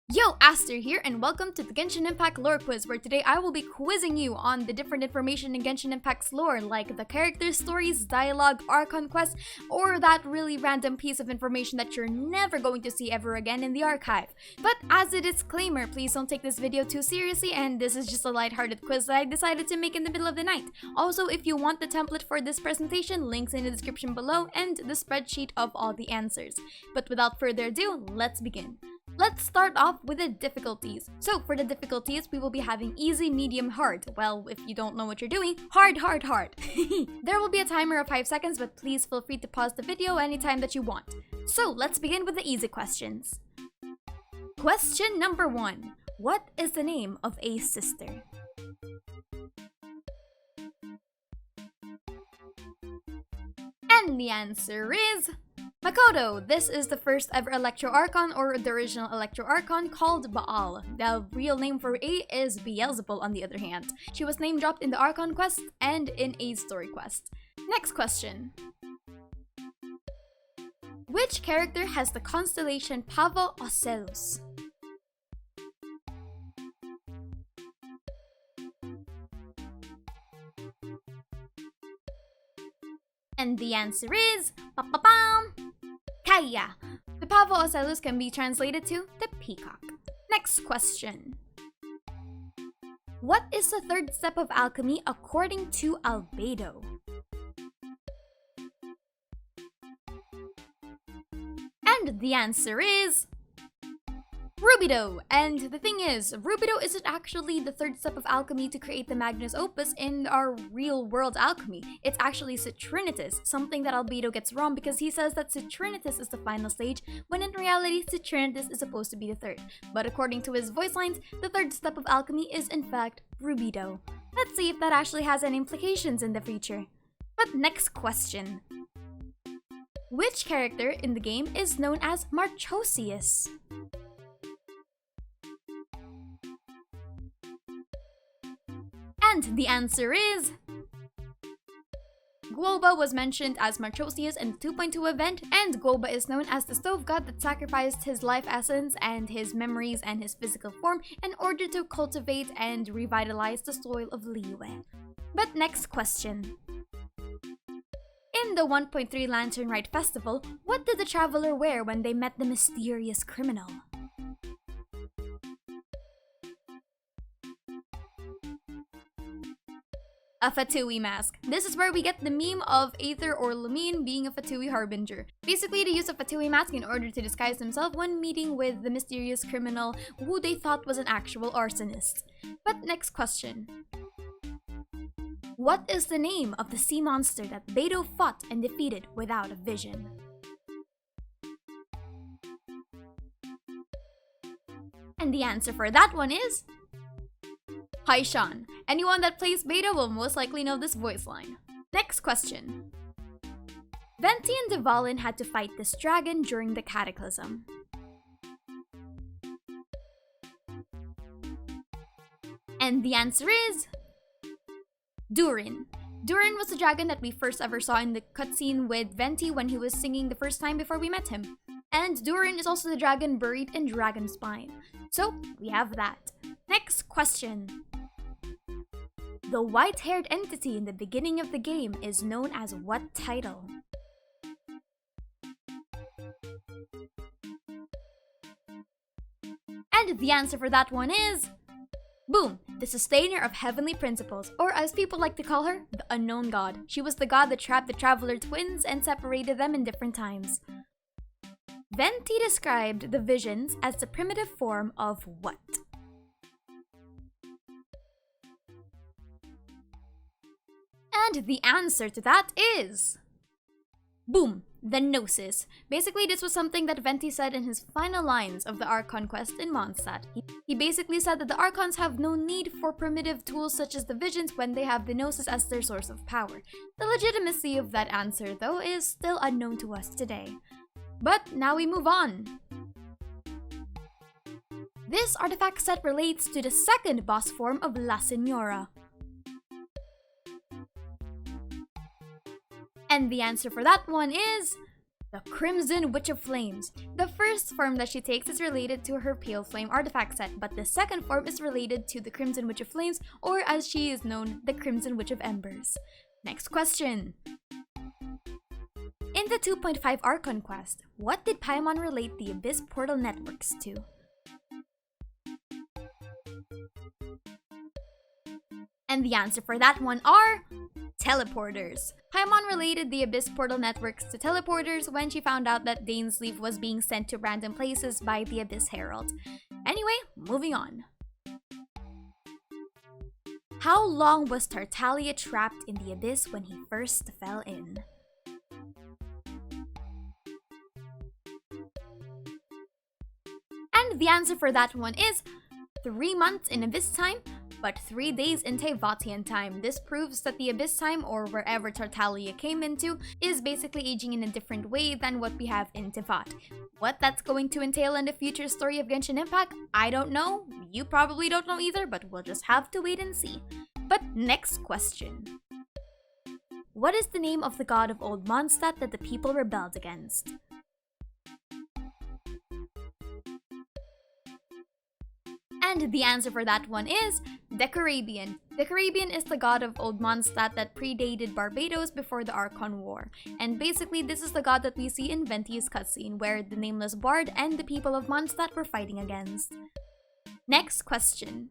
Yo, Aster here, and welcome to the Genshin Impact lore quiz, where today I will be quizzing you on the different information in Genshin Impact's lore, like the characters, stories, dialogue, archon quests, or that really random piece of information that you're never going to see ever again in the archive. But as a disclaimer, please don't take this video too seriously, and this is just a lighthearted quiz that I decided to make in the middle of the night. Also, if you want the template for this presentation, links in the description below, and the spreadsheet of all the answers. But without further ado, let's begin. Let's start off with the difficulties. So for the difficulties, we will be having easy, medium, hard. Well, if you don't know what you're doing, hard. There will be a timer of 5 seconds, but please feel free to pause the video anytime that you want. So let's begin with the easy questions. Question number 1. What is the name of A's sister? And the answer is MAKOTO. This is the first ever Electro Archon, or the original Electro Archon, called YALL. The real name for A is Beelzebul, on the other hand. She was name dropped in the Archon quest and in A's story quest. Next question. Which character has the constellation Pavo Ocellus? And the answer is Kaya. The Pavo Ocellus can be translated to the peacock. Next question. What is the third step of alchemy according to Albedo? And the answer is Rubido. And the thing is, Rubido isn't actually the third step of alchemy to create the Magnus Opus in our real-world alchemy. It's actually Citrinitas, something that Albedo gets wrong because he says that Citrinitas is the final stage, when in reality Citrinitas is supposed to be the third. But according to his voice lines, the third step of alchemy is in fact Rubido. Let's see if that actually has any implications in the future. But next question. Which character in the game is known as Marchosius? And the answer is Guoba was mentioned as Marchosius in the 2.2 event, and Guoba is known as the stove god that sacrificed his life essence and his memories and his physical form in order to cultivate and revitalize the soil of Liyue. But next question. In the 1.3 Lantern Rite festival, what did the traveler wear when they met the mysterious criminal? A FATUI mask. This is where we get the meme of Aether or Lumine being a FATUI harbinger. Basically, they use a FATUI mask in order to disguise themselves when meeting with the mysterious criminal who they thought was an actual arsonist. But next question. What is the name of the sea monster that Beidou fought and defeated without a vision? And the answer for that one is Haishan. Anyone that plays Beidou will most likely know this voice line. Next question. Venti and Dvalin had to fight this dragon during the Cataclysm. And the answer is Durin. Durin was the dragon that we first ever saw in the cutscene with Venti when he was singing the first time before we met him. And Durin is also the dragon buried in Dragonspine. So, we have that. Next question. The white-haired entity in the beginning of the game is known as what title? And the answer for that one is boom! The sustainer of heavenly principles, or as people like to call her, the unknown god. She was the god that trapped the Traveler twins and separated them in different times. Venti described the visions as the primitive form of what? And the answer to that is boom! The Gnosis. Basically, this was something that Venti said in his final lines of the Archon quest in Mondstadt. He basically said that the Archons have no need for primitive tools such as the visions when they have the Gnosis as their source of power. The legitimacy of that answer, though, is still unknown to us today. But now we move on. This artifact set relates to the second boss form of La Signora. And the answer for that one is The Crimson Witch of Flames. The first form that she takes is related to her Pale Flame artifact set, but the second form is related to the Crimson Witch of Flames, or as she is known, the Crimson Witch of Embers. Next question. In the 2.5 Archon quest, what did Paimon relate the Abyss portal networks to? And the answer for that one are teleporters. Paimon related the Abyss portal networks to teleporters when she found out that Dane's leaf was being sent to random places by the Abyss Herald. Anyway, moving on. How long was Tartaglia trapped in the Abyss when he first fell in? And the answer for that one is 3 months in Abyss time, but 3 days in Teyvatian time. This proves that the Abyss time, or wherever Tartaglia came into, is basically aging in a different way than what we have in Teyvat. What that's going to entail in the future story of Genshin Impact, I don't know. You probably don't know either, but we'll just have to wait and see. But next question. What is the name of the god of Old Mondstadt that the people rebelled against? And the answer for that one is Decarabian. Decarabian is the god of Old Mondstadt that predated Barbados before the Archon War. And basically, this is the god that we see in Venti's cutscene, where the nameless bard and the people of Mondstadt were fighting against. Next question.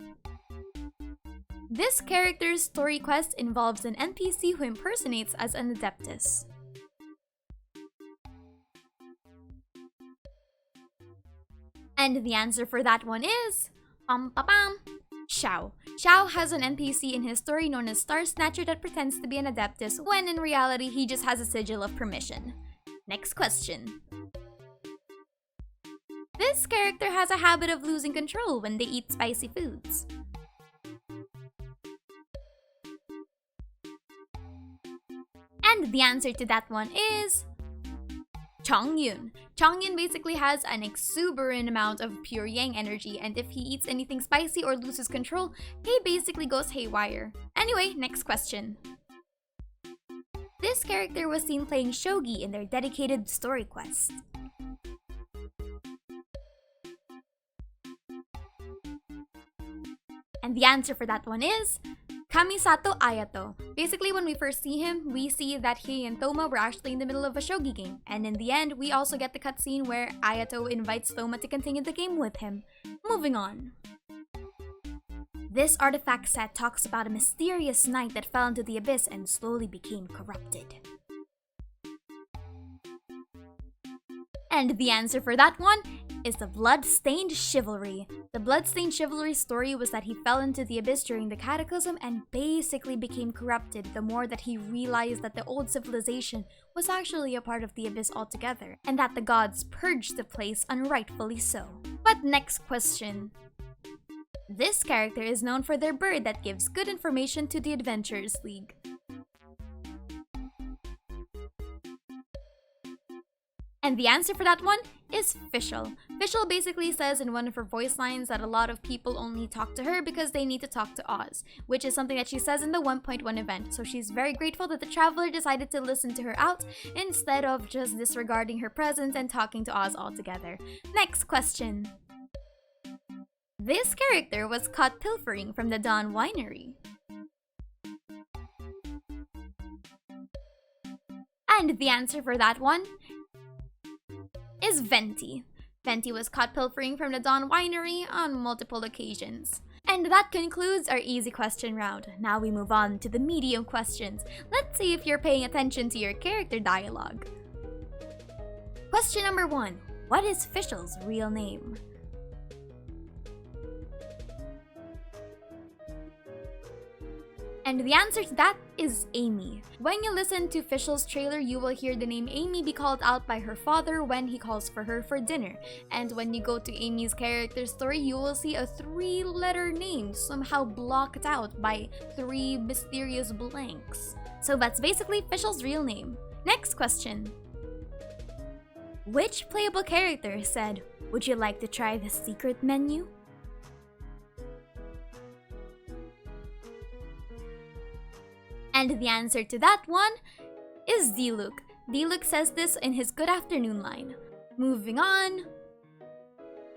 This character's story quest involves an NPC who impersonates as an Adeptus. And the answer for that one is Xiao. Xiao has an NPC in his story known as Star Snatcher that pretends to be an Adeptus when in reality he just has a sigil of permission. Next question. This character has a habit of losing control when they eat spicy foods. And the answer to that one is Chongyun. Chongyun basically has an exuberant amount of pure yang energy, and if he eats anything spicy or loses control, he basically goes haywire. Anyway, next question. This character was seen playing shogi in their dedicated story quest. And the answer for that one is Kamisato Ayato. Basically, when we first see him, we see that he and Thoma were actually in the middle of a shogi game. And in the end, we also get the cutscene where Ayato invites Thoma to continue the game with him. Moving on. This artifact set talks about a mysterious knight that fell into the abyss and slowly became corrupted. And the answer for that one is the Bloodstained Chivalry. The Bloodstained Chivalry story was that he fell into the abyss during the Cataclysm and basically became corrupted the more that he realized that the old civilization was actually a part of the abyss altogether, and that the gods purged the place unrightfully so. But next question. This character is known for their bird that gives good information to the Adventurers League. And the answer for that one is Fischl. Fischl basically says in one of her voice lines that a lot of people only talk to her because they need to talk to Oz, which is something that she says in the 1.1 event, so she's very grateful that the Traveler decided to listen to her out instead of just disregarding her presence and talking to Oz altogether. Next question. This character was caught pilfering from the Dawn Winery. And the answer for that one is Venti. Venti was caught pilfering from the Dawn Winery on multiple occasions. And that concludes our easy question round. Now we move on to the medium questions. Let's see if you're paying attention to your character dialogue. Question number 1. What is Fischl's real name? And the answer to that is Amy. When you listen to Fischl's trailer, you will hear the name Amy be called out by her father when he calls for her for dinner. And when you go to Amy's character story, you will see a 3-letter name somehow blocked out by 3 mysterious blanks. So that's basically Fischl's real name. Next question. Which playable character said, "Would you like to try the secret menu?" And the answer to that one is Diluc. D-Look says this in his Good Afternoon line. Moving on.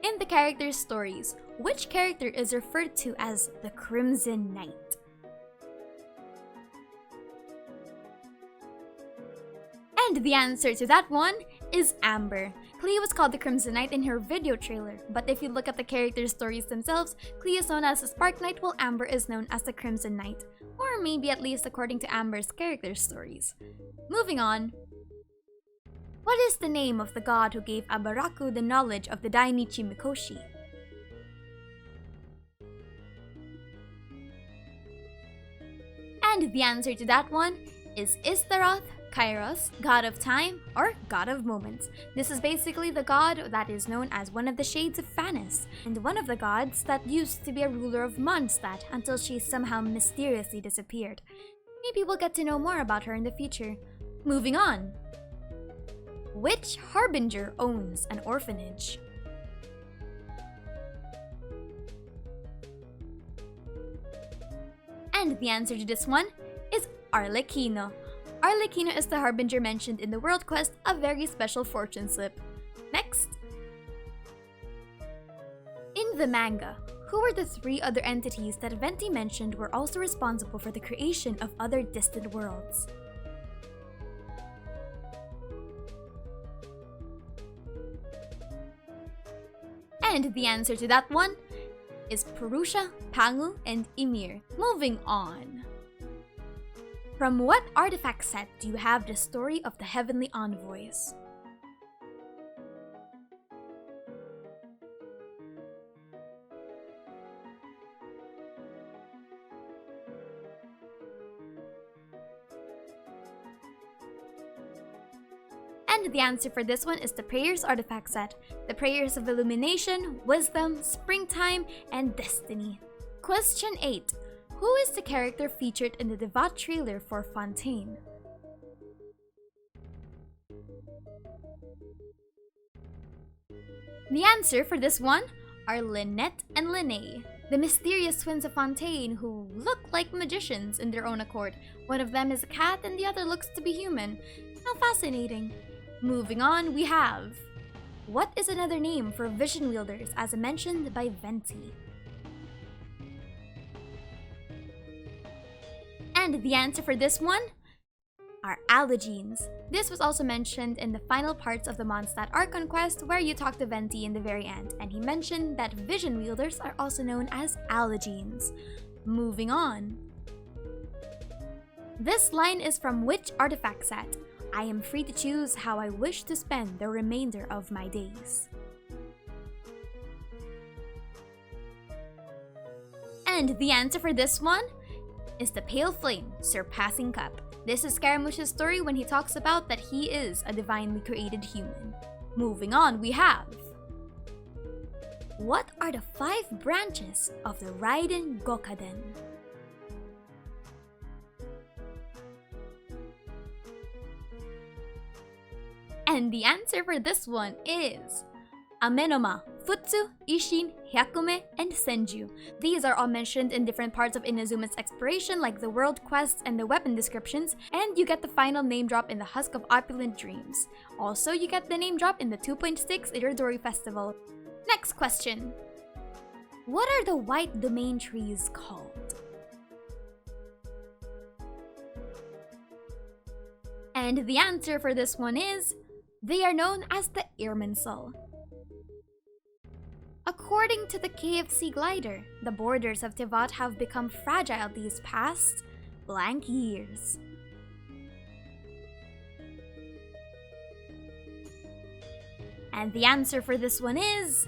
In the characters' stories, which character is referred to as the Crimson Knight? And the answer to that one is Amber. Clea was called the Crimson Knight in her video trailer, but if you look at the characters' stories themselves, Clea is known as the Spark Knight while Amber is known as the Crimson Knight, or maybe at least according to Amber's character stories. Moving on. What is the name of the god who gave Abaraku the knowledge of the Dainichi Mikoshi? And the answer to that one is Istaroth, Kairos, God of Time, or God of Moments. This is basically the god that is known as one of the shades of Phanis, and one of the gods that used to be a ruler of Mondstadt until she somehow mysteriously disappeared. Maybe we'll get to know more about her in the future. Moving on. Which Harbinger owns an orphanage? And the answer to this one is Arlecchino. Arlecchino is the Harbinger mentioned in the World Quest, a very special fortune slip. Next. In the manga, who were the 3 other entities that Venti mentioned were also responsible for the creation of other distant worlds? And the answer to that one is Purusha, Pangu, and Ymir. Moving on. From what artifact set do you have the story of the Heavenly Envoys? And the answer for this one is the Prayers artifact set. The Prayers of Illumination, Wisdom, Springtime, and Destiny. Question 8. Who is the character featured in the Devat trailer for Fontaine? The answer for this one are Lynette and Linnae, the mysterious twins of Fontaine who look like magicians in their own accord. One of them is a cat and the other looks to be human. How fascinating. Moving on, we have... What is another name for Vision Wielders as mentioned by Venti? And the answer for this one are Allogenes. This was also mentioned in the final parts of the Mondstadt Archon quest where you talk to Venti in the very end, and he mentioned that Vision Wielders are also known as Allogenes. Moving on. This line is from which artifact set? I am free to choose how I wish to spend the remainder of my days. And the answer for this one is the Pale Flame Surpassing Cup. This is Scaramouche's story when he talks about that he is a divinely created human. Moving on, we have... What are the 5 branches of the Raiden Gokaden? And the answer for this one is Amenoma, Futsu, Ishin, Hyakume, and Senju. These are all mentioned in different parts of Inazuma's exploration like the world quests and the weapon descriptions, and you get the final name drop in the Husk of Opulent Dreams. Also, you get the name drop in the 2.6 Iridori Festival. Next question. What are the white domain trees called? And the answer for this one is... They are known as the Irminsul. According to the KFC Glider, the borders of Tevat have become fragile these past blank years. And the answer for this one is...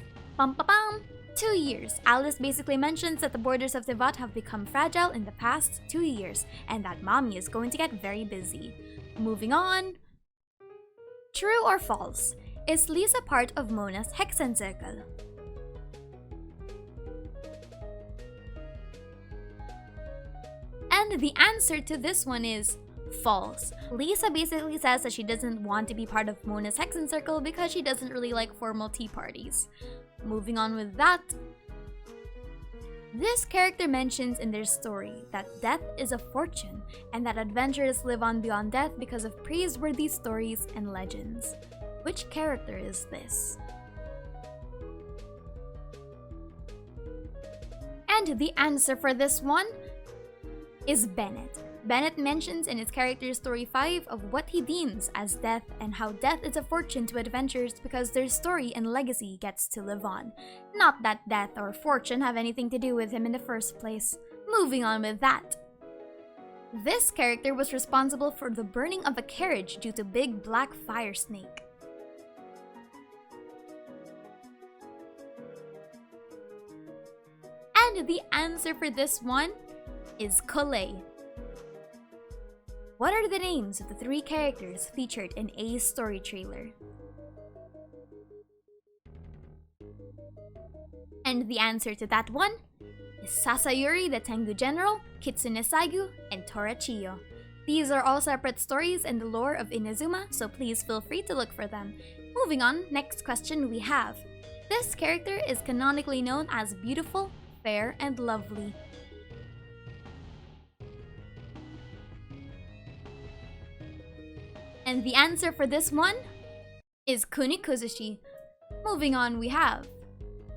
2 years. Alice basically mentions that the borders of Tevat have become fragile in the past 2 years, and that mommy is going to get very busy. Moving on. True or false? Is Lisa part of Mona's Hexen Circle? And the answer to this one is false. Lisa basically says that she doesn't want to be part of Mona's Hexen Circle because she doesn't really like formal tea parties. Moving on with that. This character mentions in their story that death is a fortune and that adventurers live on beyond death because of praiseworthy stories and legends. Which character is this? And the answer for this one is Bennett. Bennett mentions in his character story 5 of what he deems as death and how death is a fortune to adventurers because their story and legacy gets to live on. Not that death or fortune have anything to do with him in the first place. Moving on with that. This character was responsible for the burning of a carriage due to Big Black Fire Snake. And the answer for this one is Collei. What are the names of the 3 characters featured in A's story trailer? And the answer to that one is Sasayuri the Tengu General, Kitsune Saigu, and Torachiyo. These are all separate stories in the lore of Inazuma, so please feel free to look for them. Moving on, next question we have. This character is canonically known as beautiful, fair, and lovely. And the answer for this one is Kunikuzushi. Moving on we have.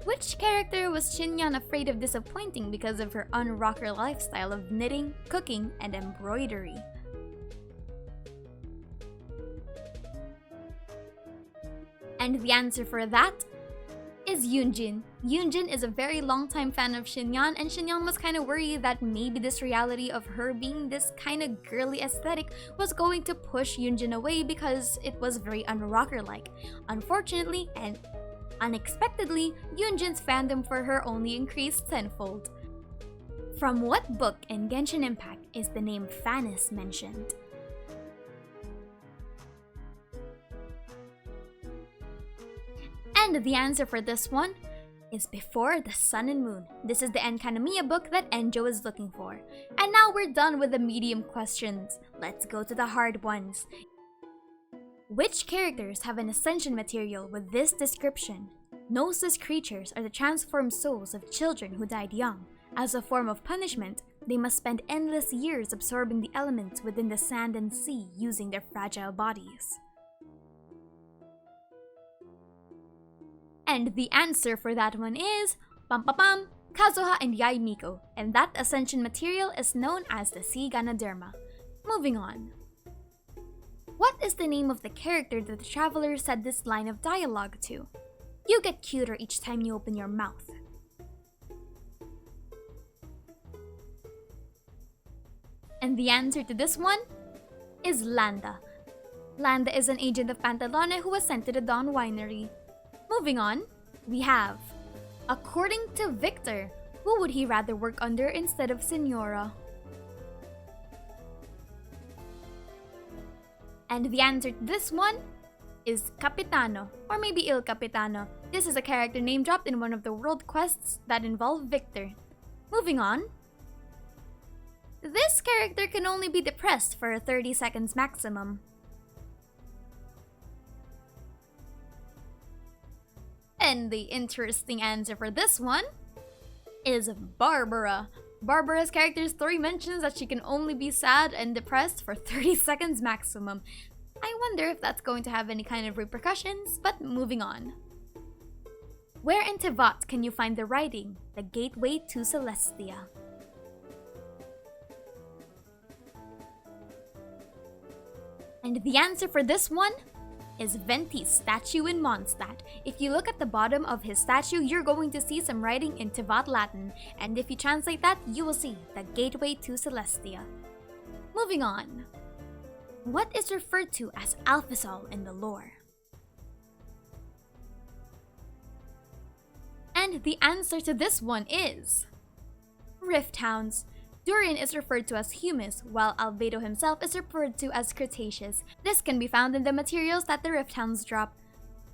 Which character was Shinyan afraid of disappointing because of her unrocker lifestyle of knitting, cooking, and embroidery? And the answer for that is Yunjin. Yunjin is a very long-time fan of Shinyan, and Shinyan was kind of worried that maybe this reality of her being this kind of girly aesthetic was going to push Yunjin away because it was very unrocker-like. Unfortunately and unexpectedly, Yunjin's fandom for her only increased tenfold. From what book in Genshin Impact is the name Fanis mentioned? And the answer for this one is Before the Sun and Moon. This is the Enkanomiya book that Enjo is looking for. And now we're done with the medium questions. Let's go to the hard ones. Which characters have an ascension material with this description? Gnosis creatures are the transformed souls of children who died young. As a form of punishment, they must spend endless years absorbing the elements within the sand and sea using their fragile bodies. And the answer for that one is Kazuha and Yae Miko, and that ascension material is known as the Sea Ganoderma. Moving on. What is the name of the character that the traveler said this line of dialogue to? You get cuter each time you open your mouth. And the answer to this one is Landa. Landa is an agent of Pantalone who was sent to the Dawn Winery. Moving on, we have, according to Victor, who would he rather work under instead of Signora? And the answer to this one is Capitano, or maybe Il Capitano. This is a character name dropped in one of the world quests that involve Victor. Moving on, this character can only be depressed for 30 seconds maximum. And the interesting answer for this one is Barbara. Barbara's character story mentions that she can only be sad and depressed for 30 seconds maximum. I wonder if that's going to have any kind of repercussions, but moving on. Where in Tevat can you find the writing, The Gateway to Celestia? And the answer for this one is Venti's statue in Mondstadt. If you look at the bottom of his statue, you're going to see some writing in Tevat Latin, and if you translate that, you will see The Gateway to Celestia. Moving on. What is referred to as Alphazol in the lore? And the answer to this one is Rift Hounds. Durian is referred to as humus, while Albedo himself is referred to as Cretaceous. This can be found in the materials that the Rift Hounds drop.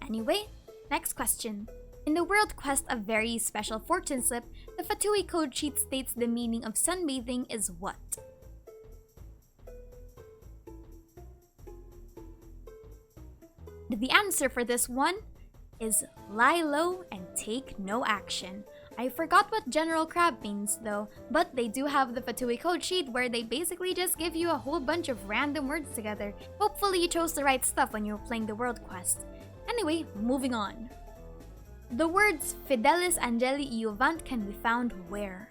Anyway, next question. In the world quest of Very Special Fortune Slip, the FATUI code sheet states the meaning of sunbathing is what? The answer for this one is lie low and take no action. I forgot what General Crab means though, but they do have the FATUI code sheet where they basically just give you a whole bunch of random words together. Hopefully you chose the right stuff when you were playing the world quest. Anyway, moving on. The words Fidelis Angeli Iuvant can be found where?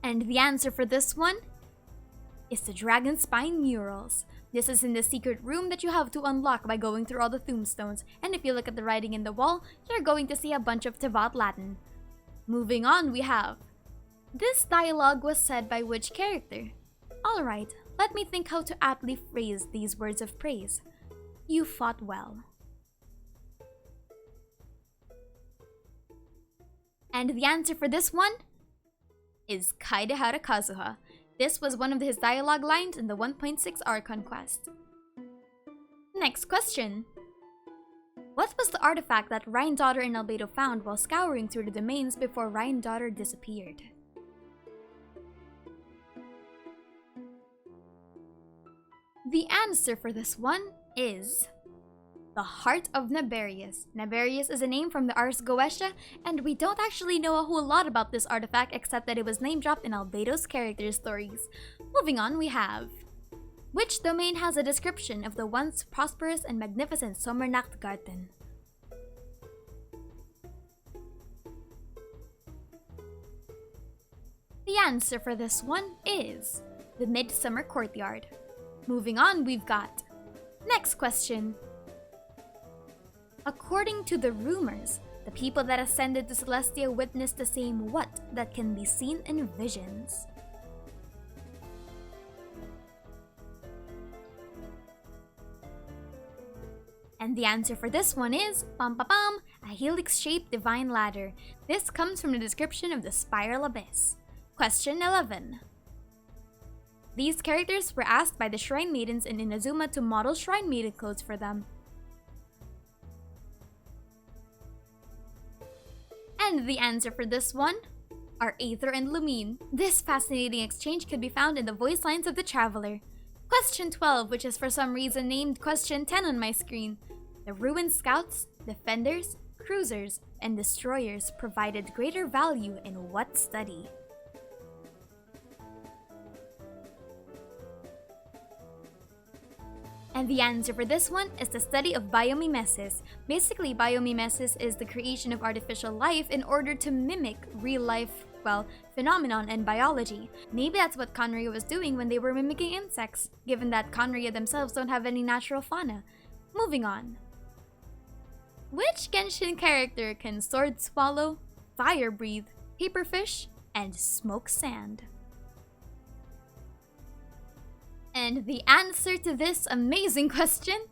And the answer for this one is the Dragon Spine Murals. This is in the secret room that you have to unlock by going through all the tombstones, and if you look at the writing in the wall, you're going to see a bunch of Tevat Latin. Moving on, we have, this dialogue was said by which character? Alright, let me think how to aptly phrase these words of praise. You fought well. And the answer for this one is Kaidehara Kazuha. This was one of his dialogue lines in the 1.6 Archon quest. Next question. What was the artifact that Rein Daughter and Albedo found while scouring through the domains before Rein Daughter disappeared? The answer for this one is the Heart of Naberius. Naberius is a name from the Ars Goetia, and we don't actually know a whole lot about this artifact except that it was name dropped in Albedo's character stories. Moving on, we have, which domain has a description of the once prosperous and magnificent Sommernachtgarten? The answer for this one is the Midsummer Courtyard. Moving on, we've got, next question. According to the rumors, the people that ascended to Celestia witnessed the same what that can be seen in visions. And the answer for this one is, a helix-shaped divine ladder. This comes from the description of the Spiral Abyss. Question 11. These characters were asked by the Shrine Maidens in Inazuma to model Shrine Maiden clothes for them. And the answer for this one are Aether and Lumine. This fascinating exchange could be found in the voice lines of the Traveler. Question 12, which is for some reason named Question 10 on my screen. The ruined scouts, defenders, cruisers, and destroyers provided greater value in what study? And the answer for this one is the study of biomimesis. Basically, biomimesis is the creation of artificial life in order to mimic real life, phenomenon and biology. Maybe that's what Conria was doing when they were mimicking insects, given that Conria themselves don't have any natural fauna. Moving on. Which Genshin character can sword swallow, fire breathe, paper fish, and smoke sand? And the answer to this amazing question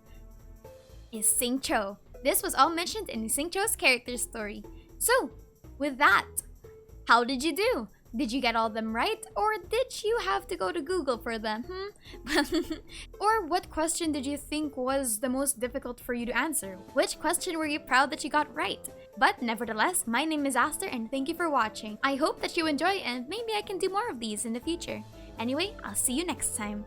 is Xingqiu. This was all mentioned in Xingqiu's character story. So, with that, how did you do? Did you get all of them right? Or did you have to go to Google for them? Or what question did you think was the most difficult for you to answer? Which question were you proud that you got right? But nevertheless, my name is Aster and thank you for watching. I hope that you enjoy and maybe I can do more of these in the future. Anyway, I'll see you next time.